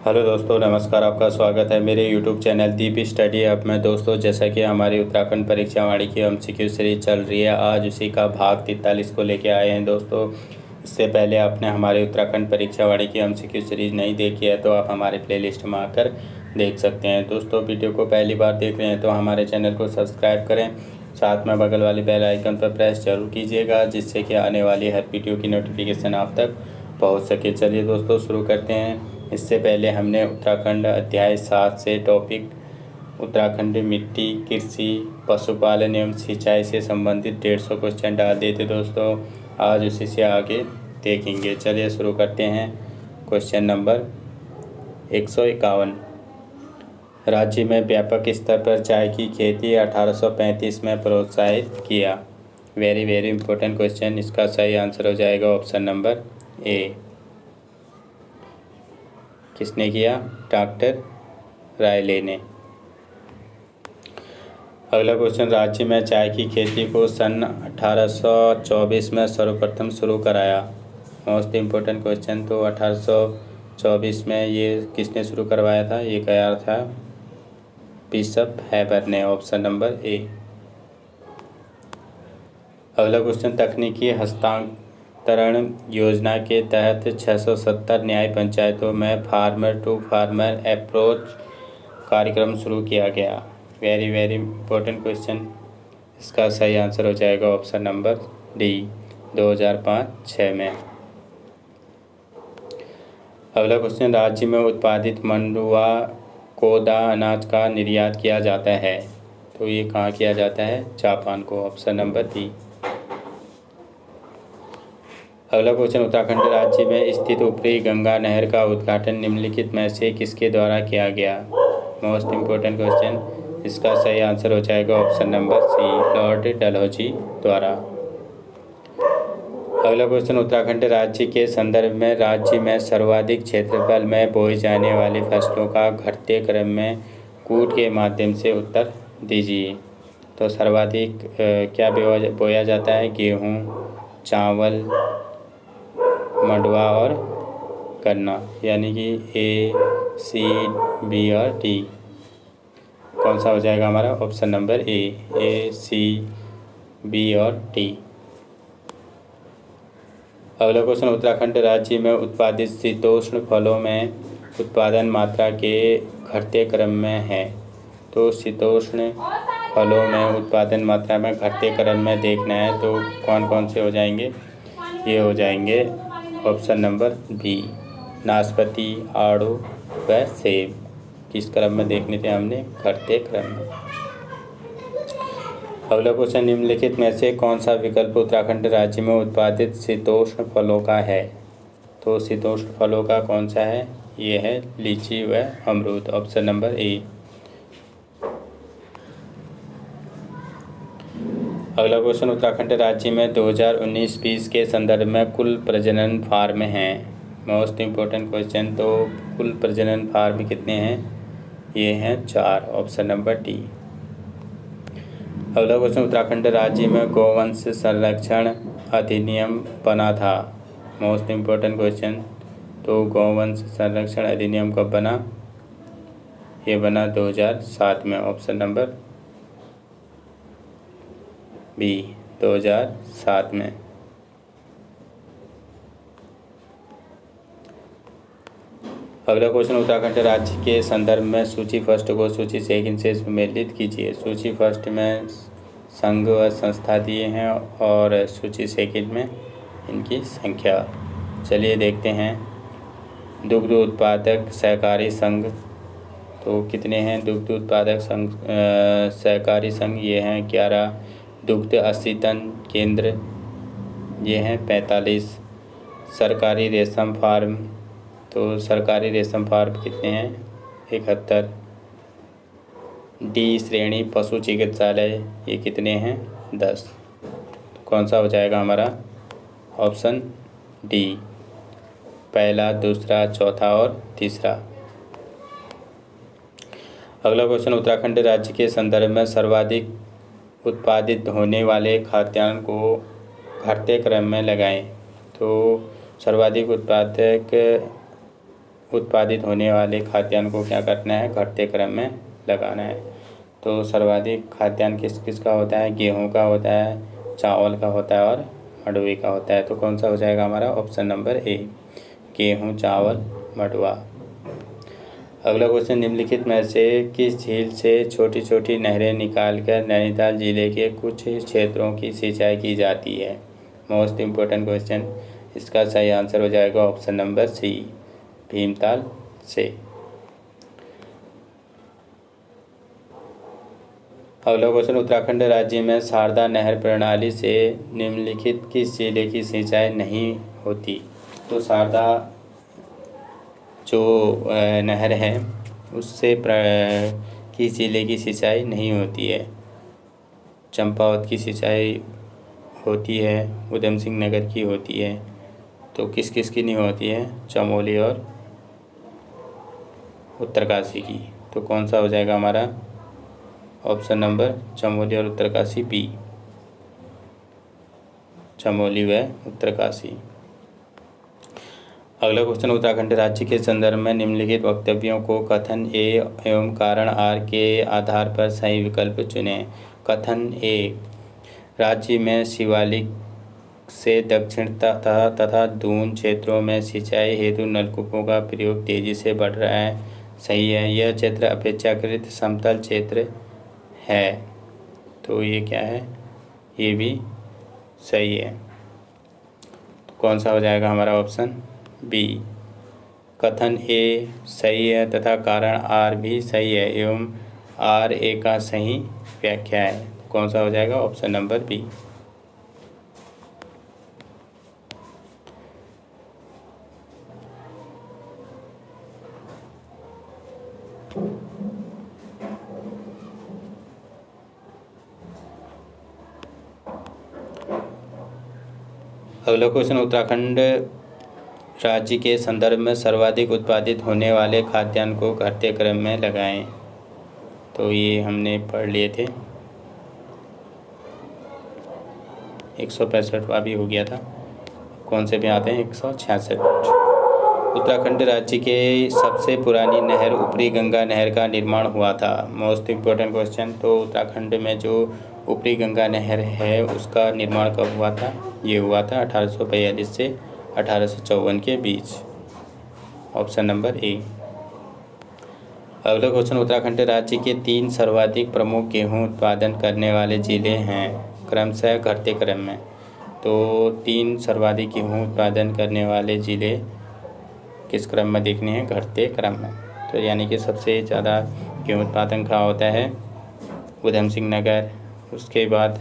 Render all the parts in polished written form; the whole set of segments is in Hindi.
हेलो दोस्तों, नमस्कार। आपका स्वागत है मेरे यूट्यूब चैनल दीप स्टडी ऐप में। दोस्तों, जैसा कि हमारी उत्तराखंड परीक्षा वाणी की एमसीक्यू सीरीज चल रही है, आज उसी का भाग 43 को लेके आए हैं। दोस्तों, इससे पहले आपने हमारी उत्तराखंड परीक्षा वाणी की एमसीक्यू सीरीज नहीं देखी है तो आप हमारे प्लेलिस्ट में आकर देख सकते हैं। दोस्तों, वीडियो को पहली बार देख रहे हैं तो हमारे चैनल को सब्सक्राइब करें, साथ में बगल वाली बेल आइकन पर प्रेस जरूर कीजिएगा, जिससे कि आने वाली हर वीडियो की नोटिफिकेशन आप तक पहुंच सके। चलिए दोस्तों, शुरू करते हैं। इससे पहले हमने उत्तराखंड अध्याय 7 से टॉपिक उत्तराखंड मिट्टी, कृषि, पशुपालन एवं सिंचाई से संबंधित 150 क्वेश्चन डाल दिए थे। दोस्तों, आज उसी से आगे देखेंगे। चलिए शुरू करते हैं। Question number 151। राज्य में व्यापक स्तर पर चाय की खेती 1835 में प्रोत्साहित किया। Very very important question. इसका सही आंसर हो जाएगा ऑप्शन नंबर ए। किसने किया? डॉक्टर रायले ने। अगला क्वेश्चन, राज्य में चाय की खेती को सन 1824 में सर्वप्रथम शुरू कराया। Most important question. तो 1824 में ये किसने शुरू करवाया था? ये कराया था बिशप हैबर ने। ऑप्शन नंबर ए। अगला क्वेश्चन, तकनीकी हस्तांतरण योजना के तहत 670 न्याय पंचायतों में फार्मर टू फार्मर अप्रोच कार्यक्रम शुरू किया गया। Very very important question. इसका सही आंसर हो जाएगा ऑप्शन नंबर डी, 2005-06 में। अगला क्वेश्चन, राज्य में उत्पादित मंडुवा कोदा अनाज का निर्यात किया जाता है। तो ये कहाँ किया जाता है? जापान को। Option number B. अगला क्वेश्चन, उत्तराखंड राज्य में स्थित ऊपरी गंगा नहर का उद्घाटन निम्नलिखित में से किसके द्वारा किया गया? Most important question. इसका सही आंसर हो जाएगा option number C, lord Dalhousie द्वारा। अगला क्वेश्चन, उत्तराखंड राज्य के संदर्भ में राज्य में सर्वाधिक क्षेत्रफल में बोई जाने वाली फसलों का घटते क्रम में कूट के माध्यम से उत्तर दीजिए। तो सर्वाधिक क्या बोया जाता है? गेहूँ, चावल, मंडुवा और गन्ना, यानी कि ए, सी, बी और डी। कौन सा हो जाएगा हमारा? Option number A, C, B और डी। अगला क्वेश्चन, उत्तराखंड राज्य में उत्पादित शीतोष्ण फलों में उत्पादन मात्रा के घटते क्रम में है। तो शीतोष्ण फलों में उत्पादन मात्रा में घटते क्रम में देखना है तो कौन कौन से हो जाएंगे? ये हो जाएंगे ऑप्शन नंबर बी, नाशपाती, आड़ू व सेब। किस क्रम में देखने थे हमने? घटते क्रम में। अगला क्वेश्चन, निम्नलिखित में से कौन सा विकल्प उत्तराखंड राज्य में उत्पादित शीतोष्ण फलों का है? तो शीतोष्ण फलों का कौन सा है? ये है लीची व अमरूद। ऑप्शन नंबर ए। अगला क्वेश्चन, उत्तराखंड राज्य में 2019-20 के संदर्भ में कुल प्रजनन फार्म हैं। Most important question. तो कुल प्रजनन फार्म कितने हैं? ये हैं 4। Option number D. अगला क्वेश्चन, उत्तराखंड राज्य में गौवंश संरक्षण अधिनियम बना था। Most important question. तो गौवंश संरक्षण अधिनियम कब बना? ये बना 2007 में। ऑप्शन नंबर बी, 2007 में। अगला क्वेश्चन, उत्तराखंड राज्य के संदर्भ में सूची फर्स्ट को सूची सेकंड से सम्मिलित कीजिए। सूची फर्स्ट में संघ व संस्था दिए हैं और सूची सेकंड में इनकी संख्या। चलिए देखते हैं। दुग्ध उत्पादक सहकारी संघ, तो कितने हैं दुग्ध उत्पादक संघ सहकारी संघ? ये हैं 11। दुग्ध असीतन केंद्र, ये हैं 45। सरकारी रेशम फार्म, तो सरकारी रेशम फार्म कितने हैं? 71। डी श्रेणी पशु चिकित्सालय, ये कितने हैं? 10। कौन सा हो जाएगा हमारा? ऑप्शन डी, पहला, दूसरा, चौथा और तीसरा। अगला क्वेश्चन, उत्तराखंड राज्य के संदर्भ में सर्वाधिक उत्पादित होने वाले खाद्यान्न को घटते क्रम में लगाएं। तो सर्वाधिक उत्पादक उत्पादित होने वाले खाद्यान्न को क्या करना है, घटते क्रम में लगाना है। तो सर्वाधिक खाद्यान्न किस किस का होता है, गेहूं का होता है, चावल का होता है और मंडुवे का होता है। तो कौन सा हो जाएगा हमारा, ऑप्शन नंबर ए, गेहूं, चावल, मंडुवा। अगला क्वेश्चन, निम्नलिखित में से किस झील से छोटी छोटी नहरें निकालकर नैनीताल जिले के कुछ क्षेत्रों की सिंचाई की जाती है। मोस्ट इम्पोर्टेंट क्वेश्चन, इसका सही आंसर हो जाएगा ऑप्शन नंबर सी, भीमताल से। अगला क्वेश्चन, उत्तराखंड राज्य में शारदा नहर प्रणाली से निम्नलिखित किस जिले की सिंचाई नहीं होती। तो शारदा जो नहर है उससे किस जिले की सिंचाई नहीं होती है। चंपावत की सिंचाई होती है, उधम सिंह नगर की होती है। तो किस किस की नहीं होती है, चमोली और उत्तरकाशी की। तो कौन सा हो जाएगा हमारा, ऑप्शन नंबर चमोली और उत्तरकाशी बी, चमोली व उत्तरकाशी। अगला क्वेश्चन, उत्तराखंड राज्य के संदर्भ में निम्नलिखित वक्तव्यों को कथन ए एवं कारण आर के आधार पर सही विकल्प चुनें। कथन ए, राज्य में शिवालिक से दक्षिण तथा दून क्षेत्रों में सिंचाई हेतु नलकूपों का प्रयोग तेजी से बढ़ रहा है। सही है, यह क्षेत्र अपेक्षाकृत समतल क्षेत्र है। तो ये क्या है, ये भी सही है। तो कौन सा हो जाएगा हमारा ऑप्शन बी, कथन ए सही है तथा कारण आर भी सही है एवं आर ए का सही व्याख्या है। कौन सा हो जाएगा, ऑप्शन नंबर बी। अगला क्वेश्चन, उत्तराखंड राज्य के संदर्भ में सर्वाधिक उत्पादित होने वाले खाद्यान्न को घटते क्रम में लगाएं। तो ये हमने पढ़ लिए थे, 165वां भी हो गया था। कौन से भी आते हैं, 166। उत्तराखंड राज्य के सबसे पुरानी नहर ऊपरी गंगा नहर का निर्माण हुआ था। मोस्ट इम्पोर्टेंट क्वेश्चन, तो उत्तराखंड में जो ऊपरी गंगा नहर है उसका निर्माण कब हुआ था, ये हुआ था 1842 से 1854 के बीच, ऑप्शन नंबर ए। अगला क्वेश्चन, उत्तराखंड राज्य के 3 सर्वाधिक प्रमुख गेहूं उत्पादन करने वाले जिले हैं क्रमशः घटते क्रम में। तो 3 सर्वाधिक गेहूं उत्पादन करने वाले जिले किस क्रम में देखने हैं, घटते क्रम में। तो यानी कि सबसे ज़्यादा गेहूं उत्पादन कहाँ होता है, उधम सिंह नगर, उसके बाद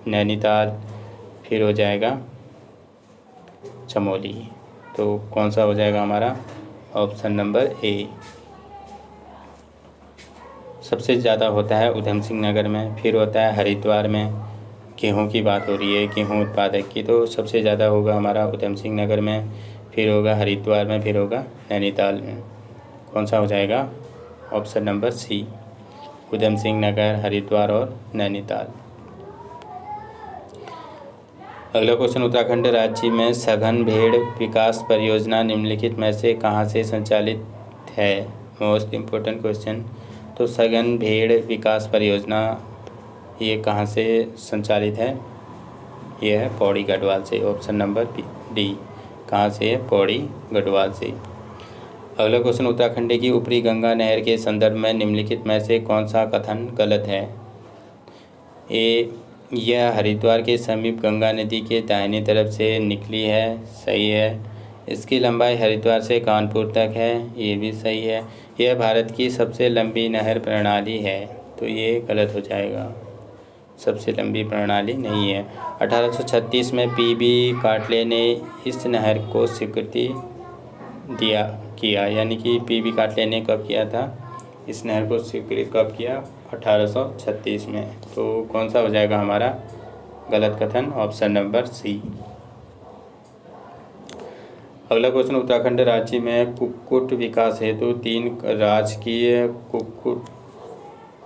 नैनीताल, फिर हो जाएगा चमोली। तो कौन सा हो जाएगा हमारा, ऑप्शन नंबर ए। सबसे ज़्यादा होता है उधम सिंह नगर में, फिर होता है हरिद्वार में। गेहूं की बात हो रही है, गेहूं उत्पादक की, तो सबसे ज़्यादा होगा हमारा उधम सिंह नगर में, फिर होगा हरिद्वार में, फिर होगा नैनीताल में। कौन सा हो जाएगा, ऑप्शन नंबर सी, उधम सिंह नगर, हरिद्वार और नैनीताल। अगला क्वेश्चन, उत्तराखंड राज्य में सघन भेड़ विकास परियोजना निम्नलिखित में से कहाँ से संचालित है। मोस्ट इम्पोर्टेंट क्वेश्चन, तो सघन भेड़ विकास परियोजना ये कहाँ से संचालित है, ये है पौड़ी गढ़वाल से, ऑप्शन नंबर डी, कहाँ से है, पौड़ी गढ़वाल से। अगला क्वेश्चन, उत्तराखंड की ऊपरी गंगा नहर के संदर्भ में निम्नलिखित में से कौन सा कथन गलत है। ए, यह हरिद्वार के समीप गंगा नदी के दाहिनी तरफ से निकली है, सही है। इसकी लंबाई हरिद्वार से कानपुर तक है, ये भी सही है। यह भारत की सबसे लंबी नहर प्रणाली है, तो ये गलत हो जाएगा, सबसे लंबी प्रणाली नहीं है। 1836 में पीबी काटले ने इस नहर को स्वीकृति किया, यानी कि पीबी काटले ने कब किया था, इस नहर को स्वीकृत कब किया, 1836 में। तो कौन सा हो जाएगा हमारा गलत कथन, ऑप्शन नंबर सी। अगला क्वेश्चन, उत्तराखंड राज्य में कुक्कुट विकास हेतु 3 राजकीय कुक्कुट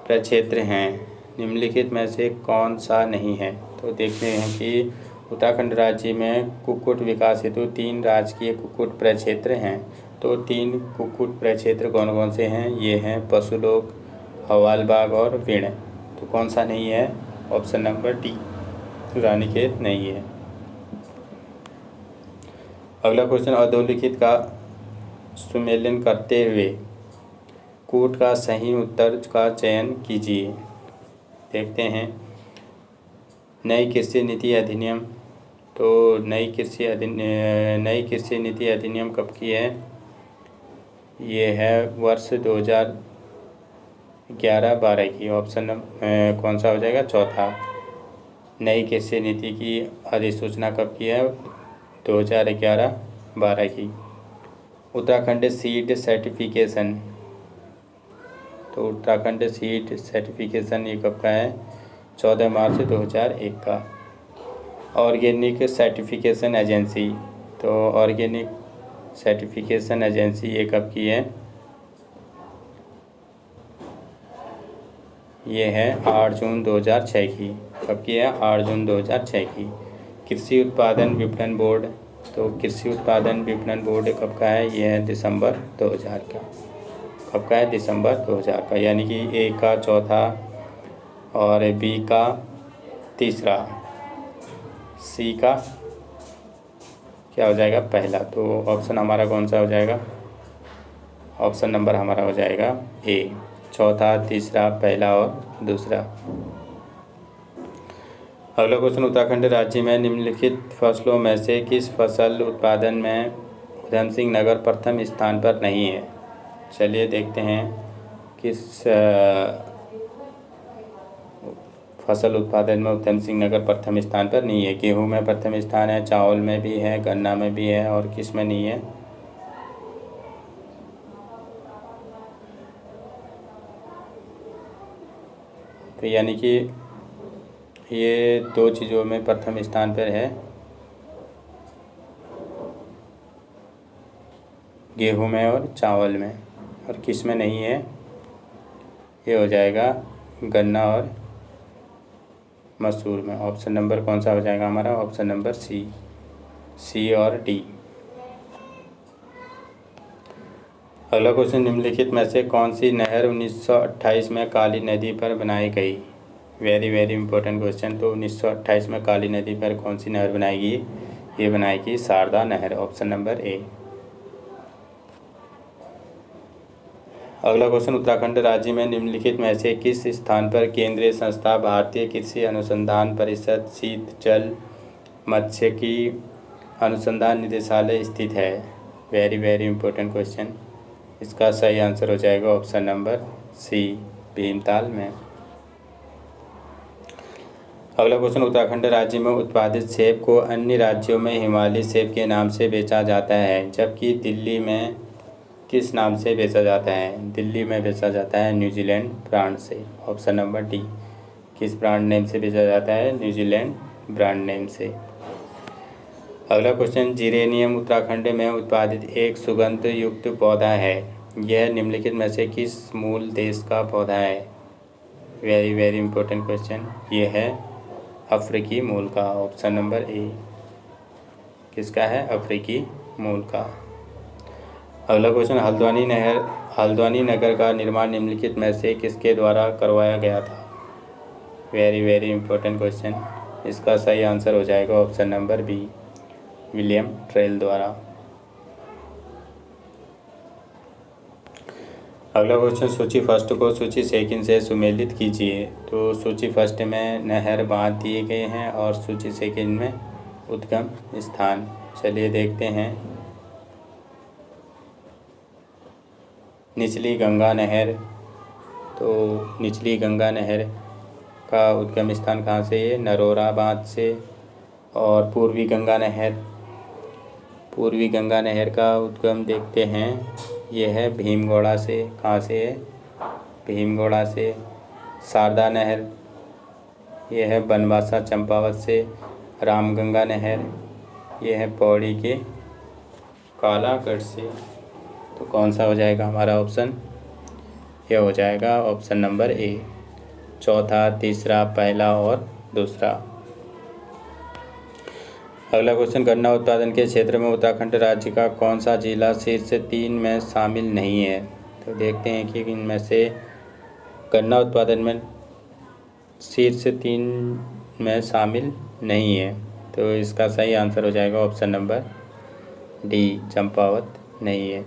प्रक्षेत्र हैं, निम्नलिखित में से कौन सा नहीं है। तो देखते हैं कि उत्तराखंड राज्य में कुक्कुट विकास हेतु 3 राजकीय कुक्कुट प्रक्षेत्र हैं। तो 3 कुक्कुट प्रक्षेत्र कौन कौन से हैं? ये हैं पशुलोक, हवालबाग और विण। तो कौन सा नहीं है? ऑप्शन नंबर डी, रानीखेत नहीं है। अगला क्वेश्चन, अधोलिखित का सुमेलन करते हुए कूट का सही उत्तर का चयन कीजिए। देखते हैं। नई कृषि नीति अधिनियम, तो नई कृषि नीति अधिनियम कब की है? ये है वर्ष 2011-12 की। ऑप्शन कौन सा हो जाएगा? चौथा। नई कृषि नीति की अधिसूचना कब की है? 2011-12 की। उत्तराखंड सीड सर्टिफिकेशन, तो उत्तराखंड सीड सर्टिफिकेशन ये कब का है? 14 मार्च 2001 का। ऑर्गेनिक सर्टिफिकेशन एजेंसी, तो ऑर्गेनिक सर्टिफिकेशन एजेंसी ये कब की है? ये है 8 जून 2006 की। कब की है? 8 जून 2006 की। कृषि उत्पादन विपणन बोर्ड, तो कृषि उत्पादन विपणन बोर्ड कब का है? ये है दिसंबर 2000 का। कब का है? दिसंबर 2000 का। यानी कि ए का चौथा और बी का तीसरा, सी का क्या हो जाएगा? पहला। तो ऑप्शन हमारा कौन सा हो जाएगा? ऑप्शन नंबर हमारा हो जाएगा ए, चौथा, तीसरा, पहला और दूसरा। अगला क्वेश्चन, उत्तराखंड राज्य में निम्नलिखित फसलों में से किस फसल उत्पादन में उधम सिंह नगर प्रथम स्थान पर नहीं है? चलिए देखते हैं किस फसल उत्पादन में उधम सिंह नगर प्रथम स्थान पर नहीं है। गेहूं में प्रथम स्थान है, चावल में भी है, गन्ना में भी है, और किस में नहीं है? तो यानी कि ये 2 चीज़ों में प्रथम स्थान पर है, गेहूं में और चावल में, और किस में नहीं है? ये हो जाएगा गन्ना और मसूर में। ऑप्शन नंबर कौन सा हो जाएगा हमारा? ऑप्शन नंबर सी और डी। अगला क्वेश्चन, निम्नलिखित में से कौन सी नहर 1928 में काली नदी पर बनाई गई? Very very important question. तो 1928 में काली नदी पर कौन सी नहर बनाएगी? ये बनाएगी शारदा नहर। ऑप्शन नंबर ए। अगला क्वेश्चन, उत्तराखंड राज्य में निम्नलिखित में से किस स्थान पर केंद्रीय संस्था भारतीय कृषि अनुसंधान परिषद शीतजल मत्स्यिकी अनुसंधान निदेशालय स्थित है? Very very important question. इसका सही आंसर हो जाएगा ऑप्शन नंबर सी, भीमताल में। अगला क्वेश्चन, उत्तराखंड राज्य में उत्पादित सेब को अन्य राज्यों में हिमालय सेब के नाम से बेचा जाता है, जबकि दिल्ली में किस नाम से बेचा जाता है? दिल्ली में बेचा जाता है न्यूजीलैंड ब्रांड से। Option number D. किस ब्रांड नेम से बेचा जाता है? न्यूजीलैंड ब्रांड नेम से। अगला क्वेश्चन, जिरेनियम उत्तराखंड में उत्पादित एक सुगंध युक्त पौधा है। यह निम्नलिखित में से किस मूल देश का पौधा है? Very very important question. ये है अफ्रीकी मूल का। ऑप्शन नंबर ए। किसका है? अफ्रीकी मूल का। अगला क्वेश्चन, हल्द्वानी नगर का निर्माण निम्नलिखित में से किसके द्वारा करवाया गया था? Very very important question. इसका सही आंसर हो जाएगा option number B, William Traill द्वारा। अगला क्वेश्चन, सूची फर्स्ट को सूची सेकंड से सुमेलित कीजिए। तो सूची फर्स्ट में नहर बांध दिए गए हैं और सूची सेकंड में उद्गम स्थान। चलिए देखते हैं। निचली गंगा नहर, तो निचली गंगा नहर का उद्गम स्थान कहाँ से है? नरोरा बांध से। और पूर्वी गंगा नहर का उद्गम देखते हैं, ये है भीमगोड़ा से। कहाँ से है? भीमगोड़ा से। शारदा नहर, ये है बनवासा चंपावत से। रामगंगा नहर, ये है पौड़ी के कालागढ़ से। तो कौन सा हो जाएगा हमारा ऑप्शन? ये हो जाएगा ऑप्शन नंबर ए, चौथा, तीसरा, पहला और दूसरा। अगला क्वेश्चन, गन्ना उत्पादन के क्षेत्र में उत्तराखंड राज्य का कौन सा जिला शीर्ष 3 में शामिल नहीं है? तो देखते हैं कि इनमें से गन्ना उत्पादन में शीर्ष 3 में शामिल नहीं है। तो इसका सही आंसर हो जाएगा ऑप्शन नंबर डी, चंपावत नहीं है।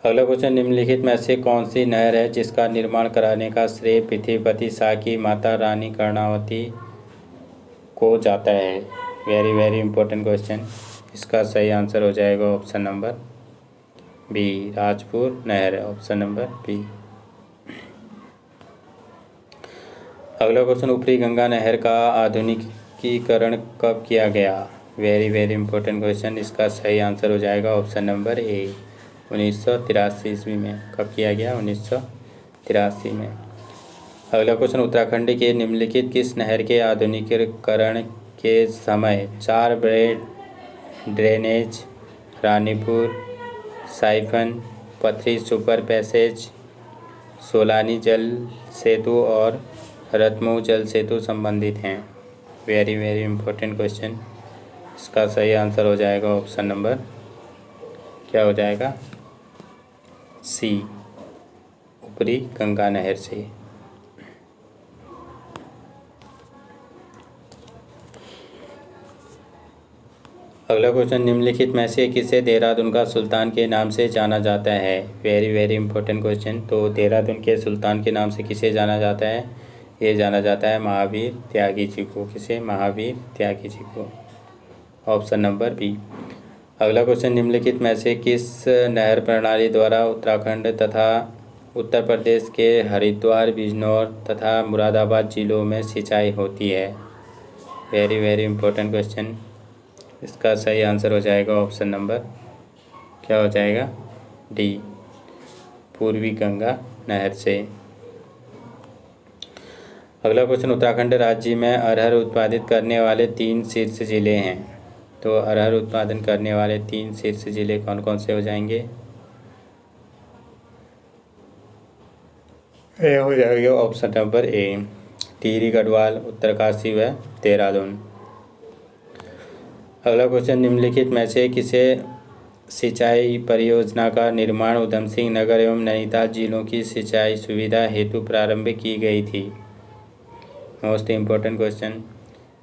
अगला क्वेश्चन, निम्नलिखित में से कौन सी नहर है जिसका निर्माण कराने का श्रेय पृथ्वीपति शाह की माता रानी कर्णावती को जाता है? Very very important question. इसका सही आंसर हो जाएगा ऑप्शन नंबर बी, राजपुर नहर, ऑप्शन नंबर बी। अगला क्वेश्चन, ऊपरी गंगा नहर का आधुनिकीकरण कब किया गया? Very very important question. इसका सही आंसर हो जाएगा ऑप्शन नंबर ए, 1983 ईस्वी में। कब किया गया? 1983 में। अगला क्वेश्चन, उत्तराखंड के निम्नलिखित किस नहर के आधुनिकीकरण के समय 4 ड्रेनेज, रानीपुर साइफन, पथरी सुपर पैसेज, सोलानी जल सेतु और रतमऊ जल सेतु संबंधित हैं? Very very important question. इसका सही आंसर हो जाएगा ऑप्शन नंबर, क्या हो जाएगा? सी, ऊपरी गंगा नहर से। अगला क्वेश्चन, निम्नलिखित में से किसे देहरादून का सुल्तान के नाम से जाना जाता है? Very very important question. तो देहरादून के सुल्तान के नाम से किसे जाना जाता है? ये जाना जाता है महावीर त्यागी जी को। किसे? महावीर त्यागी जी को, ऑप्शन नंबर बी। अगला क्वेश्चन, निम्नलिखित में से किस नहर प्रणाली द्वारा उत्तराखंड तथा उत्तर प्रदेश के हरिद्वार, बिजनौर तथा मुरादाबाद जिलों में सिंचाई होती है? Very very important question. इसका सही आंसर हो जाएगा ऑप्शन नंबर, क्या हो जाएगा? डी, पूर्वी गंगा नहर से। अगला क्वेश्चन, उत्तराखंड राज्य में अरहर उत्पादित करने वाले 3 शीर्ष जिले हैं। तो अरहर उत्पादन करने वाले 3 शीर्ष जिले कौन कौन से हो जाएंगे? ये हो जाएगा ऑप्शन नंबर ए, टिहरी, गढ़वाल, उत्तरकाशी व देहरादून। अगला क्वेश्चन, निम्नलिखित में से किसे सिंचाई परियोजना का निर्माण उधम सिंह नगर एवं नैनीताल जिलों की सिंचाई सुविधा हेतु प्रारंभ की गई थी? Most important question.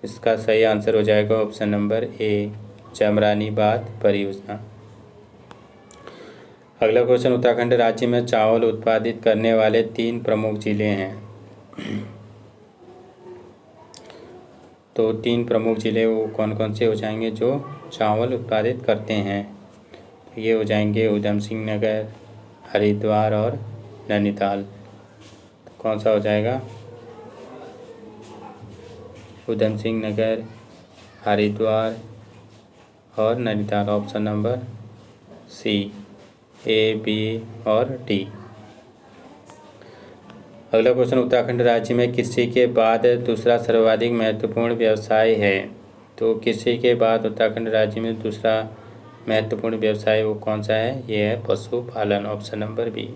इसका सही आंसर हो जाएगा ऑप्शन नंबर ए, चमरानी बांध परियोजना। अगला क्वेश्चन, उत्तराखंड राज्य में चावल उत्पादित करने वाले 3 प्रमुख जिले हैं। तो 3 प्रमुख जिले वो कौन कौन से हो जाएंगे जो चावल उत्पादित करते हैं? तो ये हो जाएंगे उधम सिंह नगर, हरिद्वार और नैनीताल। तो कौन सा हो जाएगा? उधम सिंह नगर, हरिद्वार और नैनीताल, ऑप्शन नंबर सी, ए, बी और डी। अगला क्वेश्चन, उत्तराखंड राज्य में कृषि के बाद दूसरा सर्वाधिक महत्वपूर्ण व्यवसाय है। तो कृषि के बाद उत्तराखंड राज्य में दूसरा महत्वपूर्ण व्यवसाय वो कौन सा है? ये है पशुपालन, ऑप्शन नंबर बी।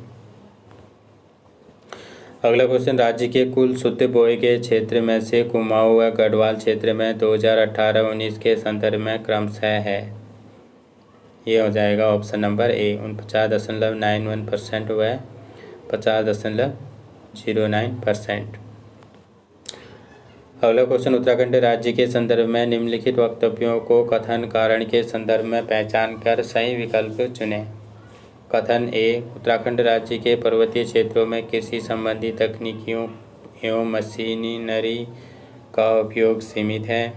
अगला क्वेश्चन, राज्य के कुल शुद्ध बोए के क्षेत्र में से कुमाऊं व गढ़वाल क्षेत्र में 2018-19 के संदर्भ में क्रमशः है? ये हो जाएगा ऑप्शन नंबर ए, 49.91% व 50.09%। अगला क्वेश्चन, उत्तराखंड राज्य के संदर्भ में निम्नलिखित वक्तव्यों को कथन कारण के संदर्भ में पहचान कर सही विकल्प चुनें। कथन ए, उत्तराखंड राज्य के पर्वतीय क्षेत्रों में कृषि संबंधी तकनीकियों एवं मशीनरी का उपयोग सीमित है।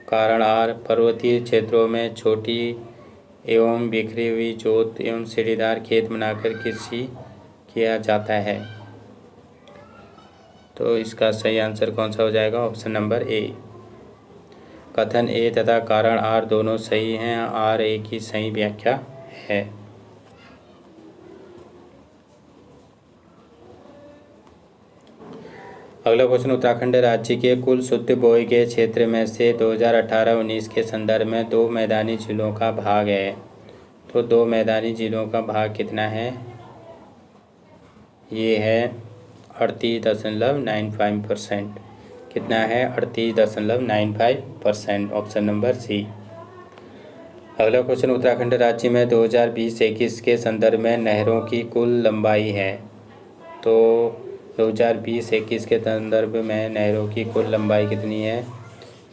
कारण आर, पर्वतीय क्षेत्रों में छोटी एवं बिखरी हुई जोत एवं सीढ़ीदार खेत बनाकर कृषि किया जाता है। तो इसका सही आंसर कौन सा हो जाएगा? ऑप्शन नंबर ए। कथन ए तथा कारण आर दोनों सही हैं, आर ए की सही व्याख्या है। अगला क्वेश्चन, उत्तराखंड राज्य के कुल शुद्ध बोए के क्षेत्र में से 2018-19 के संदर्भ में 2 मैदानी जिलों का भाग है। तो 2 मैदानी जिलों का भाग कितना है? ये है 38.95%। कितना है 38.95%। Option number C. अगला क्वेश्चन, उत्तराखंड राज्य में 2020-21 के संदर्भ में नहरों की कुल लंबाई है। तो 2020-21 के संदर्भ में नहरों की कुल लंबाई कितनी है?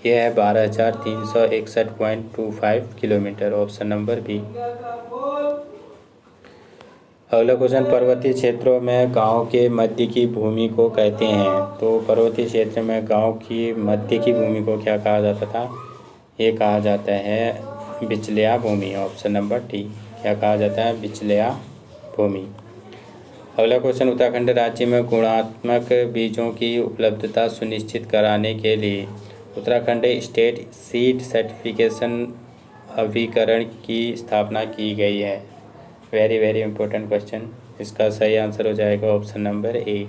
यह है 12,361.25 किलोमीटर। Option number B. अगला क्वेश्चन, पर्वतीय क्षेत्रों में गांव के मध्य की भूमि को कहते हैं। तो पर्वतीय क्षेत्र में गांव की मध्य की भूमि को क्या कहा जाता था? ये कहा जाता है बिचलिया भूमि। Option number D. क्या कहा जाता है? बिचलिया भूमि। अगला क्वेश्चन, उत्तराखंड राज्य में गुणात्मक बीजों की उपलब्धता सुनिश्चित कराने के लिए उत्तराखंड स्टेट सीड सर्टिफिकेशन अभिकरण की स्थापना की गई है। Very very important question. इसका सही आंसर हो जाएगा ऑप्शन नंबर ए,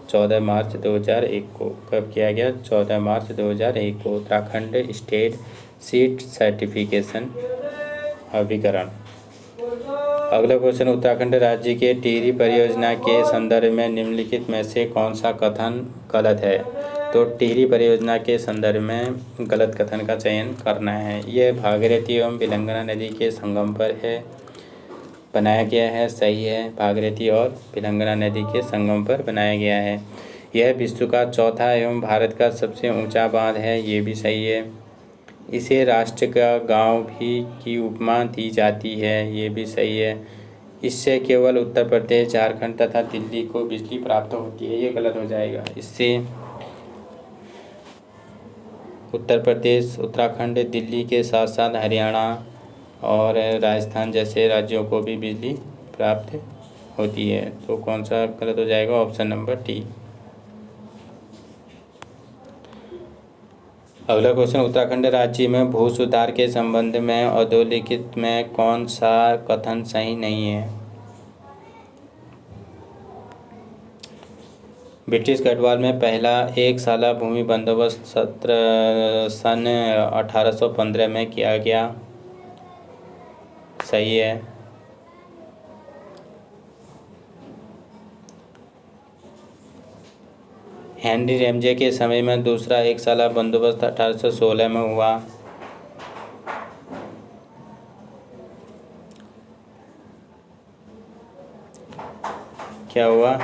14 मार्च 2001 को। कब किया गया? 14 मार्च 2001 को उत्तराखंड स्टेट सीड सर्टिफिकेशन अभिकरण। अगला क्वेश्चन, उत्तराखंड राज्य के टिहरी परियोजना के संदर्भ में निम्नलिखित में से कौन सा कथन गलत है? तो टिहरी परियोजना के संदर्भ में गलत कथन का चयन करना है। यह भागीरथी एवं बिलंगना नदी के संगम पर है, बनाया गया है। सही है, भागीरथी और बिलंगना नदी के संगम पर बनाया गया है। यह विश्व का चौथा एवं भारत का सबसे ऊंचा बांध है। ये भी सही है। इसे राष्ट्र का गांव भी की उपमा दी जाती है। ये भी सही है। इससे केवल उत्तर प्रदेश, झारखंड तथा दिल्ली को बिजली प्राप्त होती है। ये गलत हो जाएगा। इससे उत्तर प्रदेश, उत्तराखंड, दिल्ली के साथ साथ हरियाणा और राजस्थान जैसे राज्यों को भी बिजली प्राप्त होती है। तो कौन सा गलत हो जाएगा? Option number D. अगला क्वेश्चन, उत्तराखंड राज्य में भू सुधार के संबंध में अधोलिखित में कौन सा कथन सही नहीं है? ब्रिटिश गढ़वाल में पहला एक साला भूमि बंदोबस्त सन 1815 में किया गया। सही है। हेनरी रैमजे के समय में दूसरा एक साला बंदोबस्त 1816 में हुआ। क्या हुआ?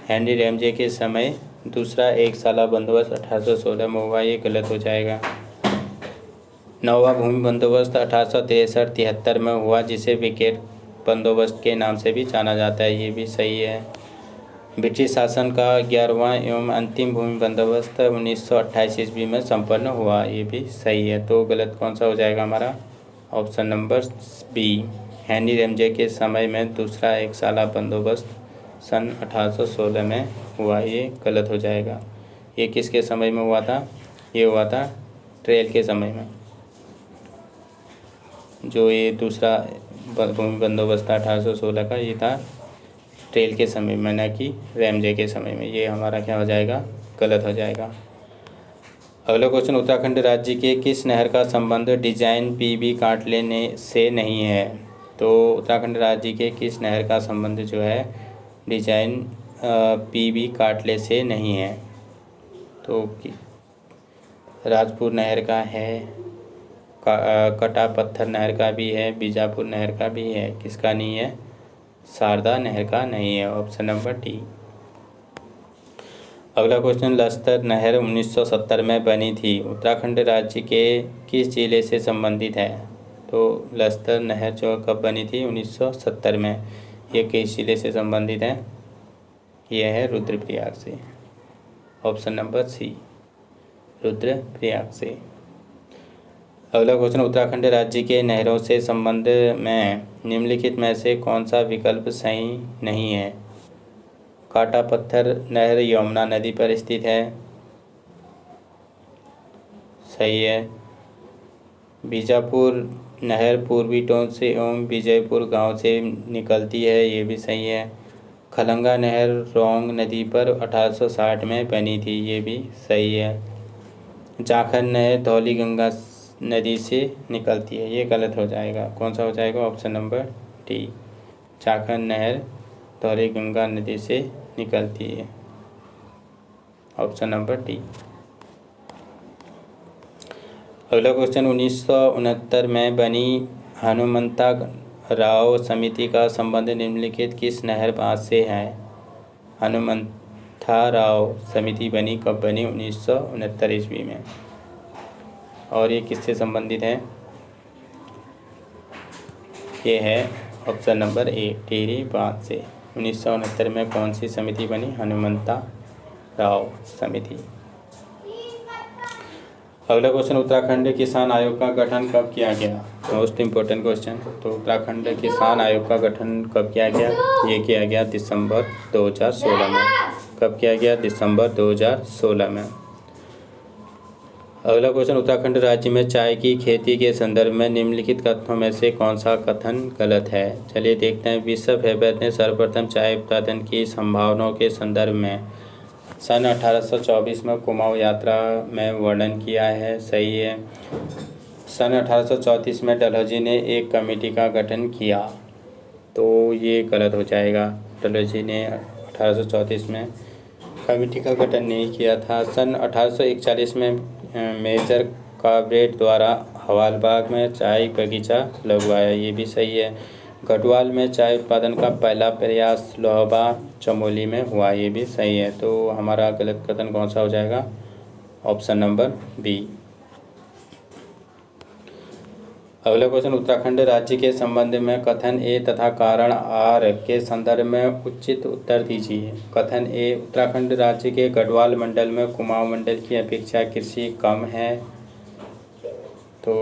हेनरी रैमजे के समय दूसरा एक साला बंदोबस्त 1816 में हुआ। ये गलत हो जाएगा। नौवां भूमि बंदोबस्त 1863-73 में हुआ, जिसे विकेट बंदोबस्त के नाम से भी जाना जाता है। ये भी सही है। ब्रिटिश शासन का 11वां एवं अंतिम भूमि बंदोबस्त 1928 ईस्वी में संपन्न हुआ। ये भी सही है। तो गलत कौन सा हो जाएगा हमारा? Option number B. Henry Ramsay के समय में दूसरा एक साला बंदोबस्त सन 1816 में हुआ। ये गलत हो जाएगा। ये किसके समय में हुआ था? ये हुआ था ट्रेल के समय में। जो ये दूसरा भूमि बंदोबस्त था 1816 का, ये था ट्रेल के समय में, न कि रैमजे के समय में। ये हमारा क्या हो जाएगा? गलत हो जाएगा। अगला क्वेश्चन, उत्तराखंड राज्य के किस नहर का संबंध डिजाइन पीबी काटले से नहीं है? तो उत्तराखंड राज्य के किस नहर का संबंध जो है डिजाइन पीबी काटले से नहीं है? तो राजपुर नहर का है, कटा पत्थर नहर का भी है, बीजापुर नहर का भी है। किसका नहीं है? शारदा नहर का नहीं है। Option number D. अगला क्वेश्चन, लस्तर नहर 1970 में बनी थी, उत्तराखंड राज्य के किस जिले से संबंधित है? तो लस्तर नहर जो कब बनी थी? 1970 में। ये किस जिले से संबंधित है? यह है रुद्रप्रयाग से। ऑप्शन नंबर सी, रुद्रप्रयाग से। अगला क्वेश्चन, उत्तराखंड राज्य के नहरों से संबंध में निम्नलिखित में से कौन सा विकल्प सही नहीं है? काटा पत्थर नहर यमुना नदी पर स्थित है। सही है। बीजापुर नहर पूर्वी टोंक से एवं विजयपुर गांव से निकलती है। ये भी सही है। खलंगा नहर रोंग नदी पर 1860 में बनी थी। ये भी सही है। जाखल नहर धौली गंगा नदी से निकलती है। ये गलत हो जाएगा। कौन सा हो जाएगा? ऑप्शन नंबर डी, जाखल नहर धौली गंगा नदी से निकलती है। Option number D. अगला क्वेश्चन 1969 में बनी हनुमंता राव समिति का संबंध निम्नलिखित किस नहर बांध से है? हनुमंथा राव समिति बनी कब बनी? 1969 ईस्वी में। और ये किससे संबंधित है? ये है ऑप्शन नंबर ए, टिहरी बांध से। 1969 में कौन सी समिति बनी? हनुमंता राव समिति। अगला क्वेश्चन उत्तराखंड किसान आयोग का गठन कब किया गया? Most important question. तो उत्तराखंड किसान आयोग का गठन कब किया गया? ये किया गया दिसंबर 2016 में। कब किया गया? दिसंबर 2016 में। अगला क्वेश्चन उत्तराखंड राज्य में चाय की खेती के संदर्भ में निम्नलिखित कथनों में से कौन सा कथन गलत है? चलिए देखते हैं। विश्व फेबेर ने सर्वप्रथम चाय उत्पादन की संभावनाओं के संदर्भ में सन 1824 में कुमाऊं यात्रा में वर्णन किया है। सही है। सन 1834 में डलहौजी ने एक कमेटी का गठन किया, तो ये गलत हो जाएगा। डलहौजी ने 1834 में कमेटी का गठन नहीं किया था। सन 1841 में मेजर काब्रेट द्वारा हवालबाग में चाय बगीचा लगवाया, ये भी सही है। गढ़वाल में चाय उत्पादन का पहला प्रयास लोहबा चमोली में हुआ, ये भी सही है। तो हमारा गलत कथन कौन सा हो जाएगा? Option number B. अगला क्वेश्चन उत्तराखंड राज्य के संबंध में कथन ए तथा कारण आर के संदर्भ में उचित उत्तर दीजिए। कथन ए, उत्तराखंड राज्य के गढ़वाल मंडल में कुमाऊं मंडल की अपेक्षा कृषि कम है। तो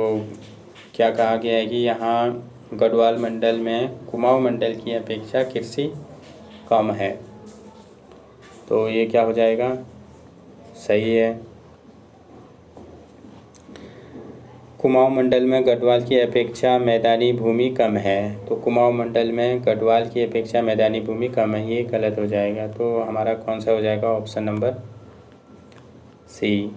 क्या कहा गया है कि यहाँ गढ़वाल मंडल में कुमाऊं मंडल की अपेक्षा कृषि कम है, तो ये क्या हो जाएगा? सही है। कुमाऊं मंडल में गढ़वाल की अपेक्षा मैदानी भूमि कम है, तो कुमाऊं मंडल में गढ़वाल की अपेक्षा मैदानी भूमि कम है, ये गलत हो जाएगा। तो हमारा कौन सा हो जाएगा? Option number C.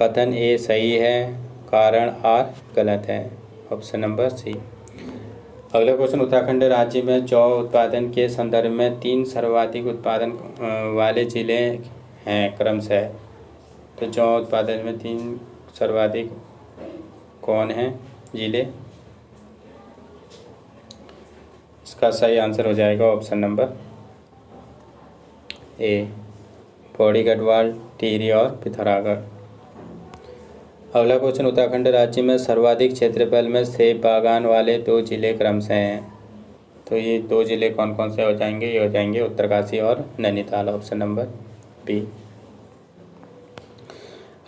कथन ए सही है, कारण आर गलत है। Option number C. अगला क्वेश्चन उत्तराखंड राज्य में जौ उत्पादन के संदर्भ में 3 सर्वाधिक उत्पादन वाले जिले हैं क्रमशः। तो जौ उत्पादन में 3 सर्वाधिक कौन हैं जिले? इसका सही आंसर हो जाएगा ऑप्शन नंबर ए, पौड़ी गढ़वाल, टिहरी और पिथौरागढ़। अगला क्वेश्चन उत्तराखंड राज्य में सर्वाधिक क्षेत्रफल में सेब बागान वाले 2 जिले क्रमशः हैं। तो ये 2 जिले कौन कौन से हो जाएंगे? ये हो जाएंगे उत्तरकाशी और नैनीताल। Option number B.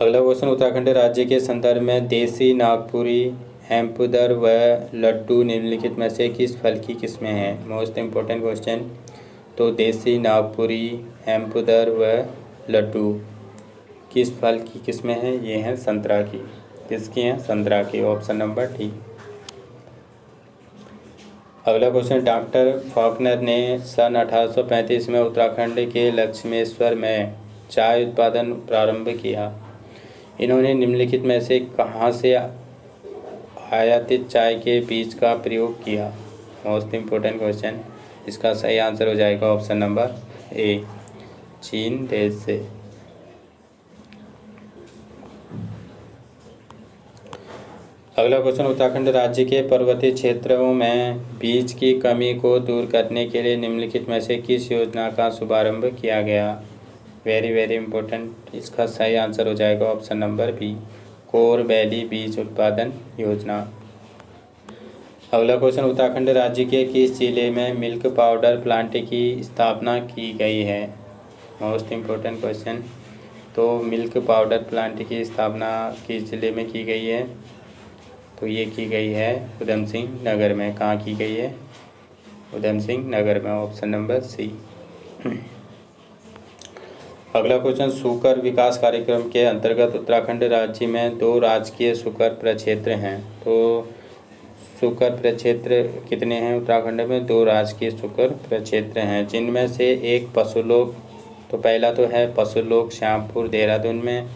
अगला क्वेश्चन उत्तराखंड राज्य के संदर्भ में देसी, नागपुरी, एम्पुदर व लड्डू निम्नलिखित में से किस फल की किस्में हैं? Most important question. तो देसी, नागपुरी, एम्पुदर व लड्डू किस फल की किस्में हैं? ये हैं संतरा की। किसकी हैं? संतरा की। Option number D. अगला क्वेश्चन डॉक्टर फॉकनर ने सन 1835 में उत्तराखंड के लक्ष्मेश्वर में चाय उत्पादन प्रारंभ किया। इन्होंने निम्नलिखित में से कहाँ से आयातित चाय के बीज का प्रयोग किया? Most important question. इसका सही आंसर हो जाएगा ऑप्शन नंबर ए, चीन देश से। अगला क्वेश्चन उत्तराखंड राज्य के पर्वतीय क्षेत्रों में बीज की कमी को दूर करने के लिए निम्नलिखित में से किस योजना का शुभारंभ किया गया? Very very important. इसका सही आंसर हो जाएगा option number B, core valley बीज उत्पादन योजना। अगला क्वेश्चन उत्तराखंड राज्य के किस जिले में मिल्क पाउडर प्लांट की स्थापना की गई है? Most important question. तो मिल्क पाउडर प्लांट की स्थापना किस जिले में की गई है? तो ये की गई है उधम सिंह नगर में। कहाँ की गई है? उधम सिंह नगर में। Option number C. अगला क्वेश्चन शुकर विकास कार्यक्रम के अंतर्गत उत्तराखंड राज्य में 2 राजकीय शुकर प्रक्षेत्र हैं। तो शुकर प्रक्षेत्र कितने हैं उत्तराखंड में? 2 राजकीय शुकर प्रक्षेत्र हैं, जिनमें से एक पशुलोक, तो पहला तो है पशुलोक श्यामपुर देहरादून में,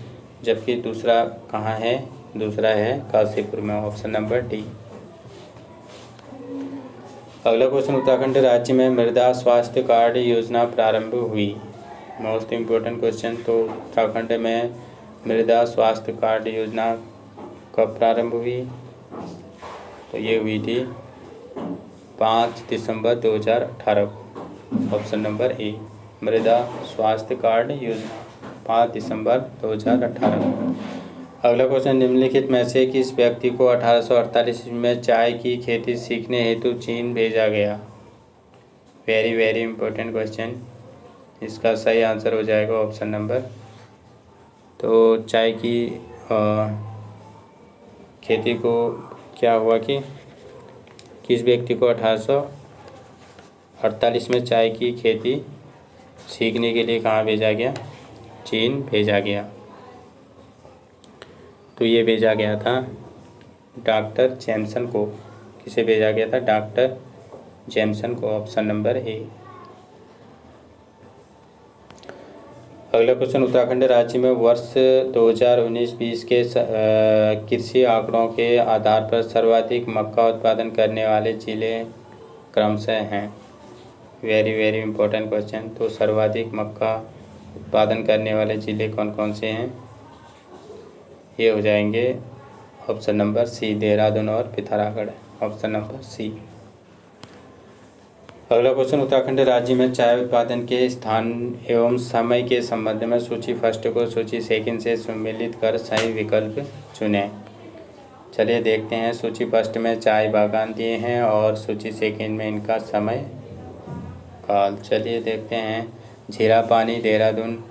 जबकि दूसरा कहाँ है? दूसरा है काशीपुर में। Option number D. अगला क्वेश्चन उत्तराखंड राज्य में मृदा स्वास्थ्य कार्ड योजना प्रारंभ हुई। Most important question. तो उत्तराखंड में मृदा स्वास्थ्य कार्ड योजना कब प्रारंभ हुई? तो ये हुई थी 5 दिसंबर 2018 को। ऑप्शन नंबर ए, मृदा स्वास्थ्य कार्ड योजना 5 दिसंबर 2018 को। अगला क्वेश्चन, निम्नलिखित में से किस व्यक्ति को 1848 में चाय की खेती सीखने हेतु चीन भेजा गया? Very very important question. इसका सही आंसर हो जाएगा ऑप्शन नंबर। तो चाय की खेती को क्या हुआ कि किस व्यक्ति को 1848 में चाय की खेती सीखने के लिए कहाँ भेजा गया? चीन भेजा गया। तो ये भेजा गया था डॉक्टर जेम्सन को। किसे भेजा गया था? डॉक्टर जेम्सन को। ऑप्शन नंबर ए। अगला क्वेश्चन, उत्तराखंड राज्य में वर्ष 2019-20 के कृषि आंकड़ों के आधार पर सर्वाधिक मक्का उत्पादन करने वाले जिले क्रमशः हैं। Very very important question. तो सर्वाधिक मक्का उत्पादन करने वाले जिले कौन कौन से हैं? ये हो जाएंगे ऑप्शन नंबर सी, देहरादून और पिथौरागढ़। Option number C. अगला क्वेश्चन, उत्तराखंड राज्य में चाय उत्पादन के स्थान एवं समय के संबंध में सूची फर्स्ट को सूची सेकंड से सम्मिलित कर सही विकल्प चुनें। चलिए देखते हैं। सूची फर्स्ट में चाय बागान दिए हैं और सूची सेकंड में इनका समय काल। चलिए देखते हैं। झीरा पानी देहरादून।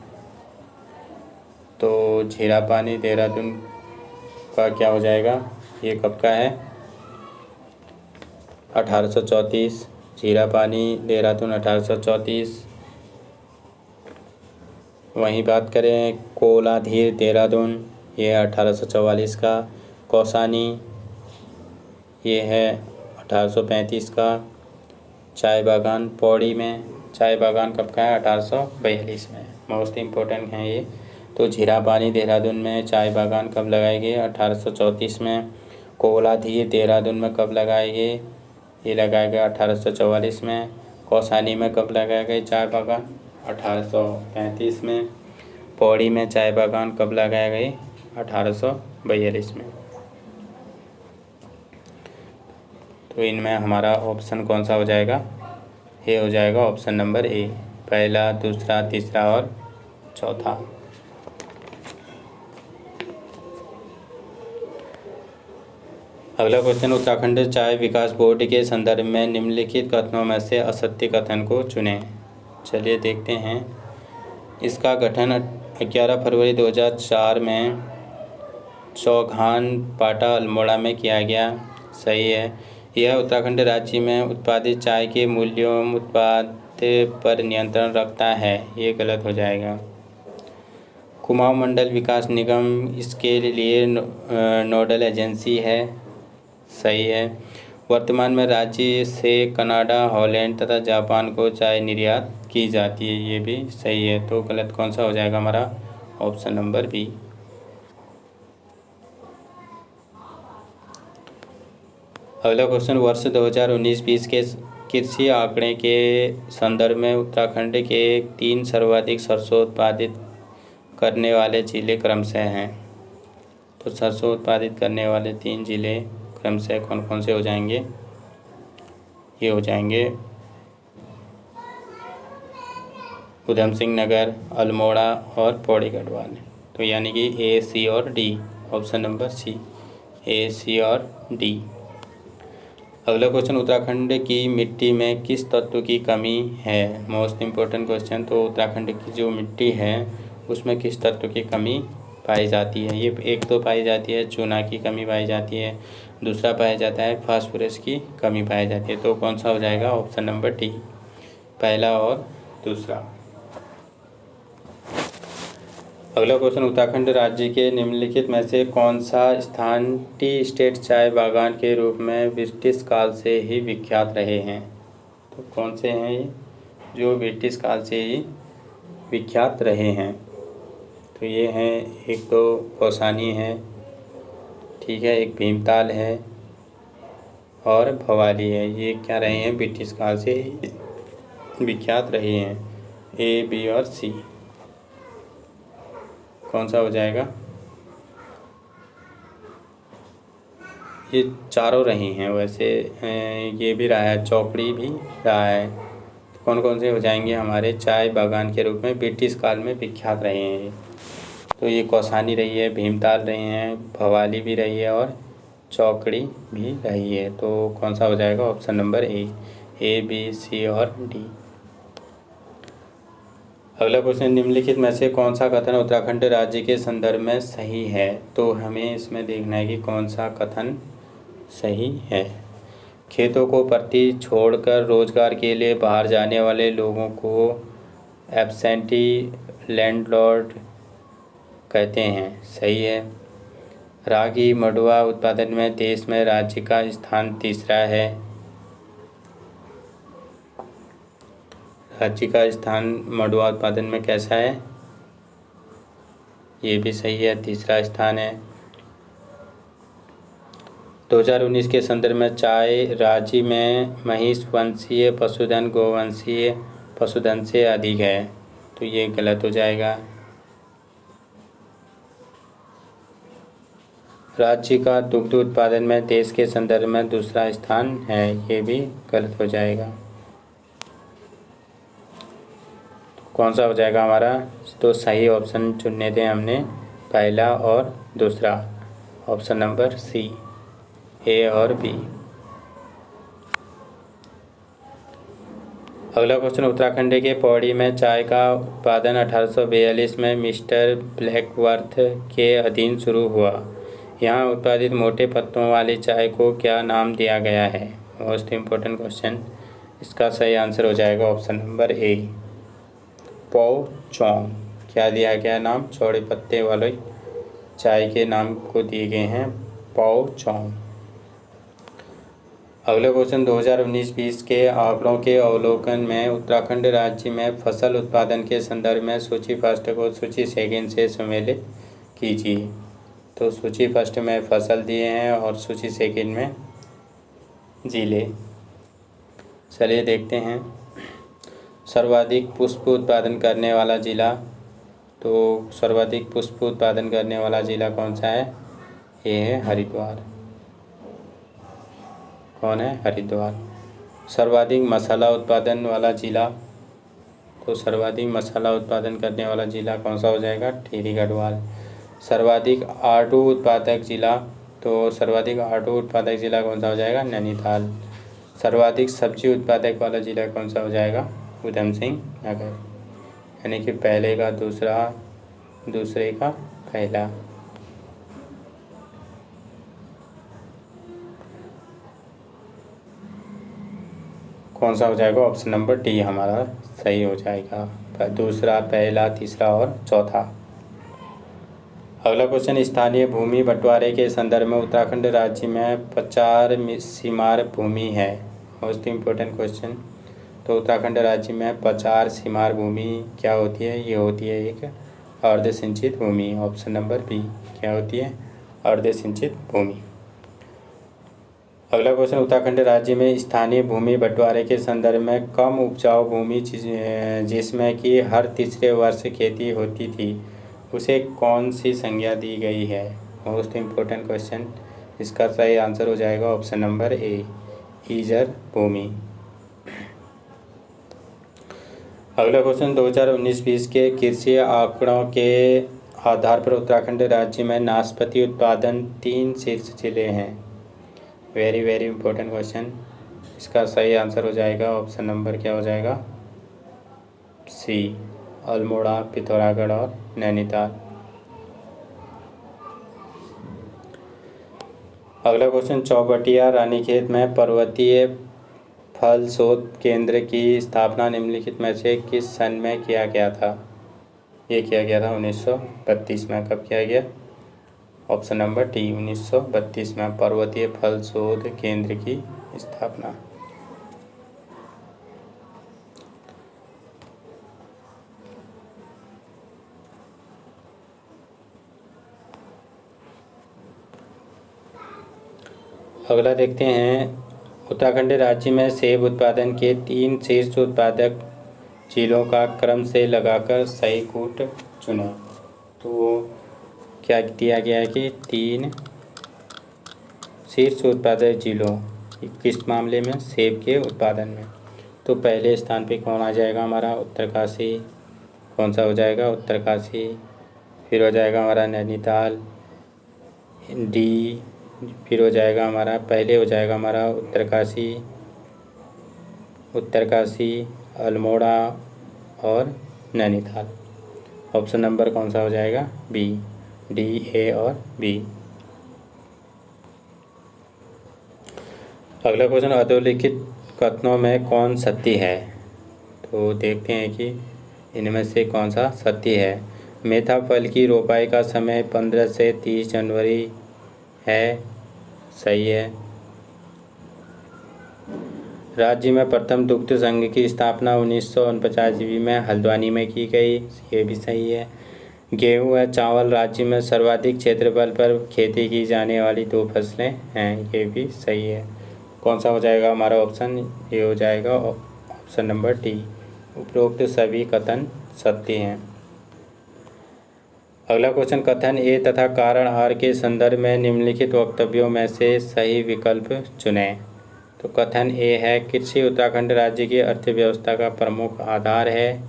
तो झीरा पानी देहरादून का क्या हो जाएगा? ये कब का है? 1834। झीरा पानी देहरादून 1834। वहीं बात करें कोलाधीर देहरादून, ये 1844 का। कौसानी ये है 1835 का। चाय बागान पौड़ी में, चाय बागान कब का है? 1842 में। मोस्ट इम्पोर्टेंट हैं ये। तो झीरा पानी देहरादून में चाय बागान कब लगाई गई? 1834 में। कोलाधीर देहरादून में कब लगाई गई? ये लगाया गया 1844 में। कौसानी में कब लगाया गया चाय बागान? 1835 में। पौड़ी में चाय बागान कब लगाया गई? 1842 में। तो इनमें हमारा ऑप्शन कौन सा हो जाएगा? ये हो जाएगा ऑप्शन नंबर ए, पहला, दूसरा, तीसरा और चौथा। अगला क्वेश्चन, उत्तराखंड चाय विकास बोर्ड के संदर्भ में निम्नलिखित कथनों में से असत्य कथन को चुनें। चलिए देखते हैं। इसका गठन 11 फरवरी 2004 में चौघान पाटा अल्मोड़ा में किया गया। सही है। यह उत्तराखंड राज्य में उत्पादित चाय के मूल्यों उत्पाद पर नियंत्रण रखता है। ये गलत हो जाएगा। कुमाऊं मंडल विकास निगम इसके लिए नोडल एजेंसी है। सही है। वर्तमान में राज्य से कनाडा, हॉलैंड तथा जापान को चाय निर्यात की जाती है। ये भी सही है। तो गलत कौन सा हो जाएगा हमारा? Option number B. अगला क्वेश्चन, वर्ष 2019-20 के कृषि आंकड़े के संदर्भ में उत्तराखंड के 3 सर्वाधिक सरसों उत्पादित करने वाले जिले क्रमशः हैं। तो सरसों उत्पादित करने वाले 3 जिले क्रमशः कौन कौन से हो जाएंगे? ये हो जाएंगे उधम सिंह नगर, अल्मोड़ा और पौड़ी गढ़वाल। तो यानी कि ए, सी और डी। ऑप्शन नंबर सी, ए, सी और डी। अगला क्वेश्चन, उत्तराखंड की मिट्टी में किस तत्व की कमी है? Most important question. तो उत्तराखंड की जो मिट्टी है उसमें किस तत्व की कमी पाई जाती है? ये एक तो पाई जाती है चूना की कमी पाई जाती है, दूसरा पाया जाता है फास्फोरस की कमी पाई जाती है। तो कौन सा हो जाएगा? ऑप्शन नंबर डी, पहला और दूसरा। अगला क्वेश्चन, उत्तराखंड राज्य के निम्नलिखित में से कौन सा स्थान टी स्टेट चाय बागान के रूप में ब्रिटिश काल से ही विख्यात रहे हैं? तो कौन से हैं ये जो ब्रिटिश काल से ही विख्यात रहे हैं? तो ये हैं, एक तो कौसानी है, ठीक है, एक भीमताल है और भवाली है। ये क्या रहे हैं? ब्रिटिश काल से विख्यात रहे हैं। ए, बी और सी। कौन सा हो जाएगा? ये चारों रही हैं वैसे, ये भी रहा है, चौकड़ी भी रहा है। कौन कौन से हो जाएंगे हमारे चाय बागान के रूप में ब्रिटिश काल में विख्यात रहे हैं ये? तो ये कौसानी रही है, भीमताल रही हैं, भवाली भी रही है और चौकड़ी भी रही है। तो कौन सा हो जाएगा? ऑप्शन नंबर ए, बी, सी और डी। अगला क्वेश्चन, निम्नलिखित में से कौन सा कथन उत्तराखंड राज्य के संदर्भ में सही है? तो हमें इसमें देखना है कि कौन सा कथन सही है। खेतों को परती छोड़कर रोजगार के लिए बाहर जाने वाले लोगों को एब्सेंटी लैंडलॉर्ड कहते हैं, सही है। रागी मडुआ उत्पादन में देश में राज्य का स्थान तीसरा है। राज्य का स्थान मडुआ उत्पादन में कैसा है? ये भी सही है, तीसरा स्थान है। 2019 के संदर्भ में चाय राज्य में महिष वंशीय पशुधन गोवंशीय पशुधन से अधिक है, तो ये गलत हो जाएगा। राज्य का दुग्ध उत्पादन में देश के संदर्भ में दूसरा स्थान है, ये भी गलत हो जाएगा। कौन सा हो जाएगा हमारा? तो सही ऑप्शन चुनने थे हमने, पहला और दूसरा, ऑप्शन नंबर सी, ए और बी। अगला क्वेश्चन, उत्तराखंड के पौड़ी में चाय का उत्पादन 1842 में मिस्टर ब्लैकवर्थ के अधीन शुरू हुआ। यहाँ उत्पादित मोटे पत्तों वाली चाय को क्या नाम दिया गया है? Most important question. इसका सही आंसर हो जाएगा ऑप्शन नंबर ए, पौ चौंग। क्या दिया गया नाम? चौड़े पत्ते वाले चाय के नाम को दिए गए हैं पौ चौंग। अगला क्वेश्चन, 2019-20 के आंकड़ों के अवलोकन में उत्तराखंड राज्य में फसल उत्पादन के संदर्भ में सूची फर्स्ट को सूची सेकंड से सम्मिलित कीजिए। तो सूची फर्स्ट में फसल दिए हैं और सूची सेकंड में जिले। चलिए देखते हैं। सर्वाधिक पुष्प उत्पादन करने वाला जिला, तो सर्वाधिक पुष्प उत्पादन करने वाला जिला कौन सा है? ये है हरिद्वार। कौन है? हरिद्वार। सर्वाधिक मसाला उत्पादन वाला जिला, तो सर्वाधिक मसाला उत्पादन करने वाला जिला कौन सा हो जाएगा? टिहरी गढ़वाल। सर्वाधिक आटू उत्पादक जिला, तो सर्वाधिक आटू उत्पादक जिला कौन सा हो जाएगा? नैनीताल। सर्वाधिक सब्जी उत्पादक वाला जिला कौन सा हो जाएगा? उधम सिंह नगर। यानी कि पहले का दूसरा, दूसरे का पहला। कौन सा हो जाएगा? ऑप्शन नंबर डी हमारा सही हो जाएगा, दूसरा, पहला, तीसरा और चौथा। अगला क्वेश्चन, स्थानीय भूमि बंटवारे के संदर्भ में उत्तराखंड राज्य में 50 सीमार भूमि है। Most important question. तो उत्तराखंड राज्य में 50 सीमार भूमि क्या होती है? ये होती है एक अर्ध सिंचित भूमि। ऑप्शन नंबर बी क्या होती है? अर्ध सिंचित भूमि। अगला क्वेश्चन, उत्तराखंड राज्य में स्थानीय भूमि बंटवारे के संदर्भ में कम उपजाऊ भूमि जिसमें कि हर तीसरे वर्ष खेती होती थी, उसे कौन सी संज्ञा दी गई है? Most important question. इसका सही आंसर हो जाएगा ऑप्शन नंबर ए, ईजर भूमि। अगला क्वेश्चन, 2019-20 के कृषि आंकड़ों के आधार पर उत्तराखंड राज्य में नाशपाती उत्पादन 3 शीर्ष जिले हैं। Very very important question. इसका सही आंसर हो जाएगा ऑप्शन नंबर क्या हो जाएगा? सी, अल्मोड़ा, पिथौरागढ़ और नैनीताल। अगला क्वेश्चन, चौबटिया रानीखेत में पर्वतीय फल शोध केंद्र की स्थापना निम्नलिखित में से किस सन में किया गया था? ये किया गया था 1932 में। कब किया गया? ऑप्शन नंबर डी, 1932 में पर्वतीय फल शोध केंद्र की स्थापना। अगला देखते हैं, उत्तराखंड राज्य में सेब उत्पादन के 3 शीर्ष उत्पादक जिलों का क्रम से लगाकर सही कूट चुनें। तो क्या दिया गया है कि 3 शीर्ष उत्पादक जिलों, किस मामले में? सेब के उत्पादन में। तो पहले स्थान पे कौन आ जाएगा हमारा? उत्तरकाशी। कौन सा हो जाएगा? उत्तरकाशी। फिर हो जाएगा हमारा नैनीताल, डी। फिर हो जाएगा हमारा, पहले हो जाएगा हमारा उत्तरकाशी, अल्मोड़ा और नैनीताल। ऑप्शन नंबर कौन सा हो जाएगा? बी। डी, ए और बी। अगला क्वेश्चन, अधोलिखित कथनों में कौन सत्य है? तो देखते हैं कि इनमें से कौन सा सत्य है। मेथा फल की रोपाई का समय 15 से 30 जनवरी है, सही है। राज्य में प्रथम दुग्ध संघ की स्थापना 1949 ईस्वी में हल्द्वानी में की गई, ये भी सही है। गेहूं व चावल राज्य में सर्वाधिक क्षेत्रफल पर खेती की जाने वाली 2 फसलें हैं, ये भी सही है। कौन सा हो जाएगा हमारा ऑप्शन? ये हो जाएगा ऑप्शन नंबर डी। उपरोक्त सभी कथन सत्य हैं। अगला क्वेश्चन, कथन ए तथा कारण आर के संदर्भ में निम्नलिखित वक्तव्यों में से सही विकल्प चुनें। तो कथन ए है, कृषि उत्तराखंड राज्य की अर्थव्यवस्था का प्रमुख आधार है।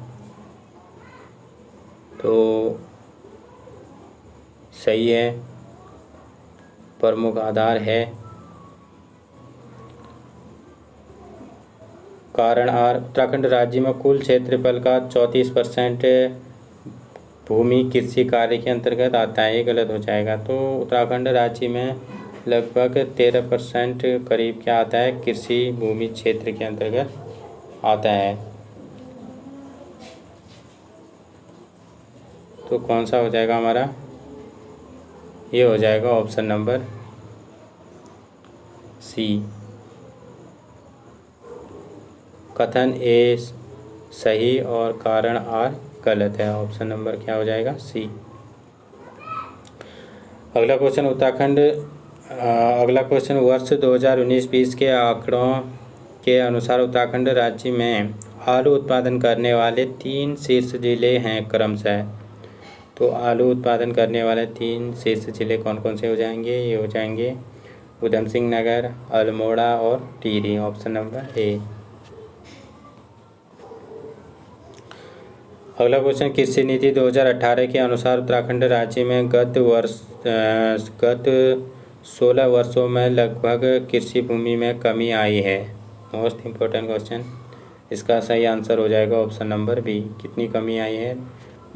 तो सही है, प्रमुख आधार है। कारण आर, उत्तराखंड राज्य में कुल क्षेत्रफल का 34% भूमि कृषि कार्य के अंतर्गत आता है, ये गलत हो जाएगा। तो उत्तराखंड राज्य में लगभग 13% करीब क्या आता है? कृषि भूमि क्षेत्र के अंतर्गत आता है। तो कौन सा हो जाएगा हमारा? ये हो जाएगा ऑप्शन नंबर सी। कथन ए सही और कारण आर गलत है। ऑप्शन नंबर क्या हो जाएगा? सी। अगला क्वेश्चन, अगला क्वेश्चन, वर्ष 2019-20 के आंकड़ों के अनुसार उत्तराखंड राज्य में आलू उत्पादन करने वाले 3 शीर्ष जिले हैं क्रमशः। तो आलू उत्पादन करने वाले 3 शीर्ष जिले कौन कौन से हो जाएंगे? ये हो जाएंगे उधम सिंह नगर, अल्मोड़ा और टिहरी। ऑप्शन नंबर ए। अगला क्वेश्चन, कृषि नीति 2018 के अनुसार उत्तराखंड राज्य में गत 16 वर्षों में लगभग कृषि भूमि में कमी आई है। मोस्ट इम्पोर्टेंट क्वेश्चन, इसका सही आंसर हो जाएगा ऑप्शन नंबर बी। कितनी कमी आई है?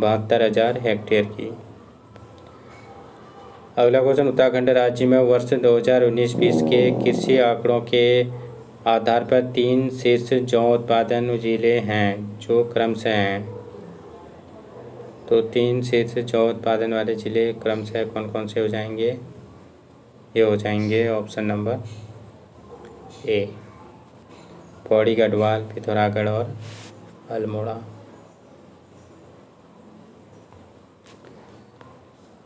72,000 हेक्टेयर की। अगला क्वेश्चन, उत्तराखंड राज्य में वर्ष 2019-20 के कृषि आंकड़ों के आधार पर 3 शीर्ष जौ उत्पादन जिले हैं जो क्रमशः हैं। तो 3 शीर्ष जौ उत्पादन वाले जिले क्रमशः कौन कौन से हो जाएंगे? ये हो जाएंगे ऑप्शन नंबर ए, पौड़ी, गढ़वाल, पिथौरागढ़ और अल्मोड़ा।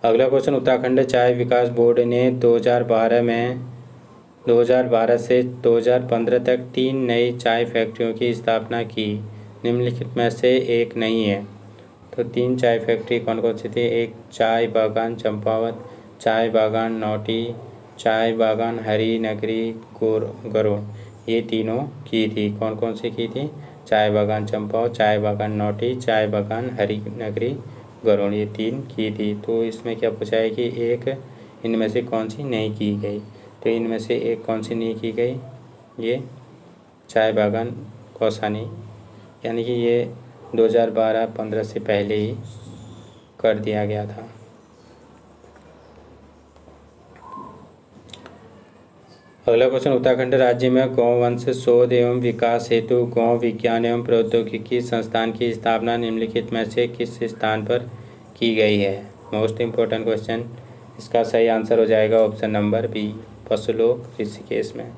अगला क्वेश्चन, उत्तराखंड चाय विकास बोर्ड ने 2012 से 2015 तक 3 नई चाय फैक्ट्रियों की स्थापना की, निम्नलिखित में से एक नहीं है। तो 3 चाय फैक्ट्री कौन कौन सी थी? एक चाय बागान चंपावत, चाय बागान नौटी, चाय बागान हरी नगरी गरुड़, ये तीनों की थी। कौन कौन सी की थी? चाय बागान चंपावत, चाय बागान नौटी, चाय बागान हरी नगरी गरुड़, ये 3 की थी। तो इसमें क्या पूछा है कि एक इनमें से कौन सी नहीं की गई? तो इनमें से एक कौन सी नहीं की गई? ये चाय बागान कौसानी, यानी कि ये 2012-15 से पहले ही कर दिया गया था। अगला क्वेश्चन, उत्तराखंड राज्य में गौवंश शोध एवं विकास हेतु गौ विज्ञान एवं प्रौद्योगिकी संस्थान की स्थापना निम्नलिखित में से किस स्थान पर की गई है? मोस्ट इम्पोर्टेंट क्वेश्चन, इसका सही आंसर हो जाएगा option number B, Pashulok, Rishikesh में।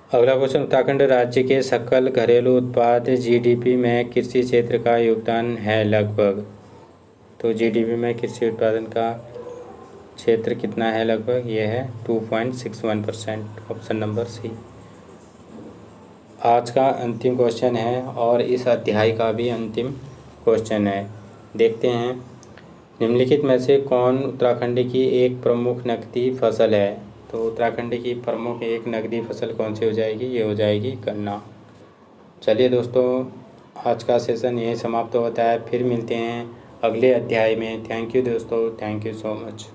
अगला क्वेश्चन, उत्तराखंड राज्य के सकल घरेलू उत्पाद जीडीपी में कृषि क्षेत्र का योगदान है लगभग। तो जीडीपी में कृषि उत्पादन का क्षेत्र कितना है लगभग? ये है 2.61%। Option number C. आज का अंतिम क्वेश्चन है और इस अध्याय का भी अंतिम क्वेश्चन है। देखते हैं, निम्नलिखित में से कौन उत्तराखंड की एक प्रमुख नकदी फसल है। तो उत्तराखंड की प्रमुख एक नकदी फसल कौन सी हो जाएगी, ये हो जाएगी गन्ना। चलिए दोस्तों, आज का सेशन यहीं समाप्त होता है। फिर मिलते हैं अगले अध्याय में। थैंक यू दोस्तों, थैंक यू सो मच।